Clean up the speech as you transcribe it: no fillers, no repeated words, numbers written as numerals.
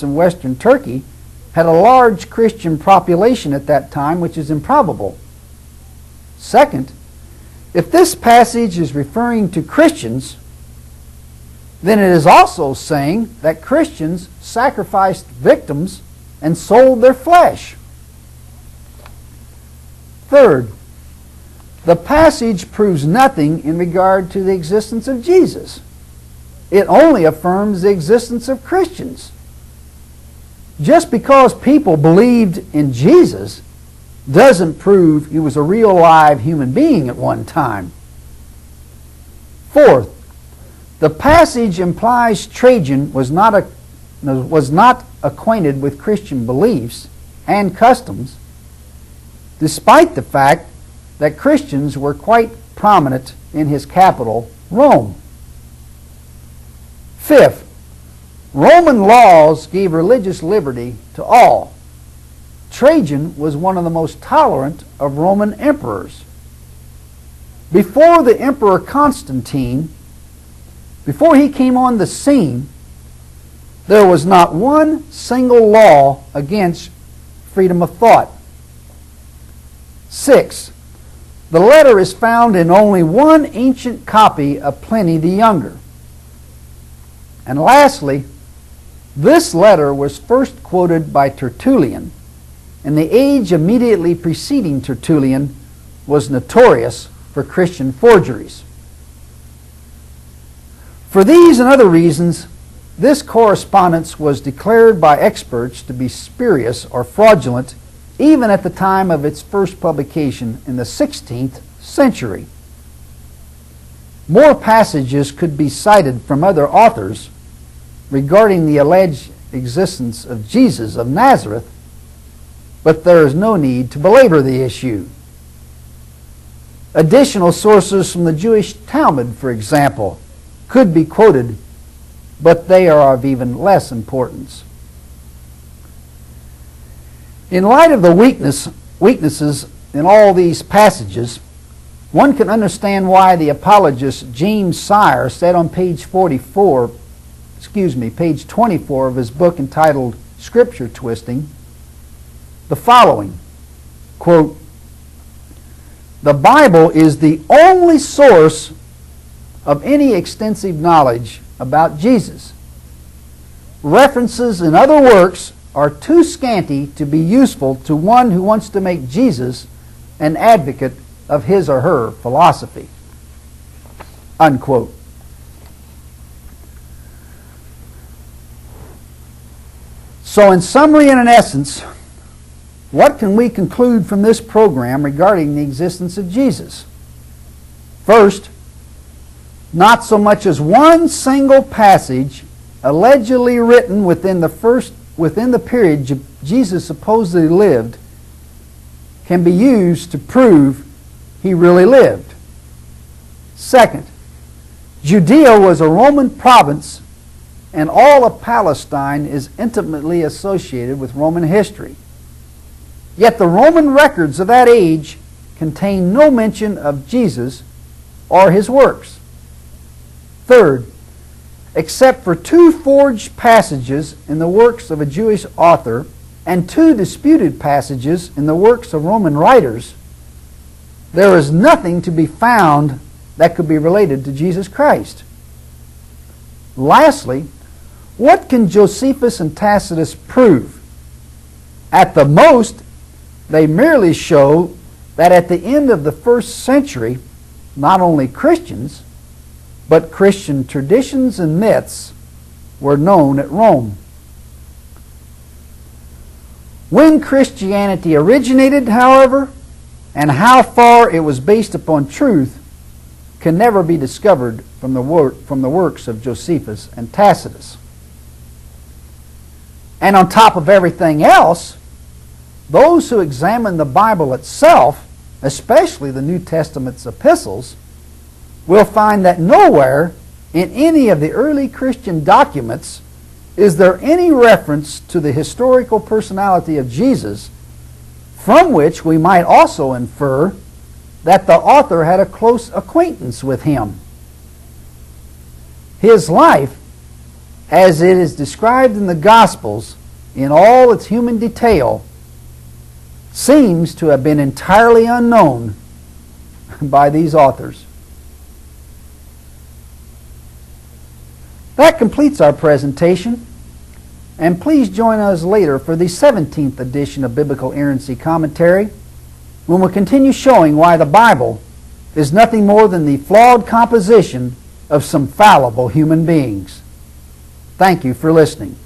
in western Turkey had a large Christian population at that time, which is improbable. Second, if this passage is referring to Christians, then it is also saying that Christians sacrificed victims and sold their flesh. Third, the passage proves nothing in regard to the existence of Jesus. It only affirms the existence of Christians. Just because people believed in Jesus doesn't prove he was a real live human being at one time. Fourth, the passage implies Trajan was not acquainted with Christian beliefs and customs, despite the fact that Christians were quite prominent in his capital, Rome. Fifth, Roman laws gave religious liberty to all. Trajan was one of the most tolerant of Roman emperors. Before the Emperor Constantine, before he came on the scene, there was not one single law against freedom of thought. 6. The letter is found in only one ancient copy of Pliny the Younger. And lastly, this letter was first quoted by Tertullian, and the age immediately preceding Tertullian was notorious for Christian forgeries. For these and other reasons, this correspondence was declared by experts to be spurious or fraudulent even at the time of its first publication in the 16th century. More passages could be cited from other authors regarding the alleged existence of Jesus of Nazareth, but there is no need to belabor the issue. Additional sources from the Jewish Talmud, for example, could be quoted, but they are of even less importance. In light of the weaknesses in all these passages, one can understand why the apologist James Sire said on page 24 of his book entitled Scripture Twisting, the following, quote, "The Bible is the only source of any extensive knowledge about Jesus. References in other works are too scanty to be useful to one who wants to make Jesus an advocate of his or her philosophy." Unquote. So in summary and in essence, what can we conclude from this program regarding the existence of Jesus? First, not so much as one single passage allegedly written within the period Jesus supposedly lived can be used to prove he really lived. Second, Judea was a Roman province, and all of Palestine is intimately associated with Roman history. Yet the Roman records of that age contain no mention of Jesus or his works. Third, except for 2 forged passages in the works of a Jewish author and 2 disputed passages in the works of Roman writers, there is nothing to be found that could be related to Jesus Christ. Lastly, what can Josephus and Tacitus prove? At the most, they merely show that at the end of the 1st century, not only Christians, but Christian traditions and myths were known at Rome. When Christianity originated, however, and how far it was based upon truth, can never be discovered from the works of Josephus and Tacitus. And on top of everything else, those who examine the Bible itself, especially the New Testament's epistles, will find that nowhere in any of the early Christian documents is there any reference to the historical personality of Jesus, from which we might also infer that the author had a close acquaintance with him. His life as it is described in the Gospels in all its human detail, seems to have been entirely unknown by these authors. That completes our presentation, and please join us later for the 17th edition of Biblical Errancy Commentary, when we'll continue showing why the Bible is nothing more than the flawed composition of some fallible human beings. Thank you for listening.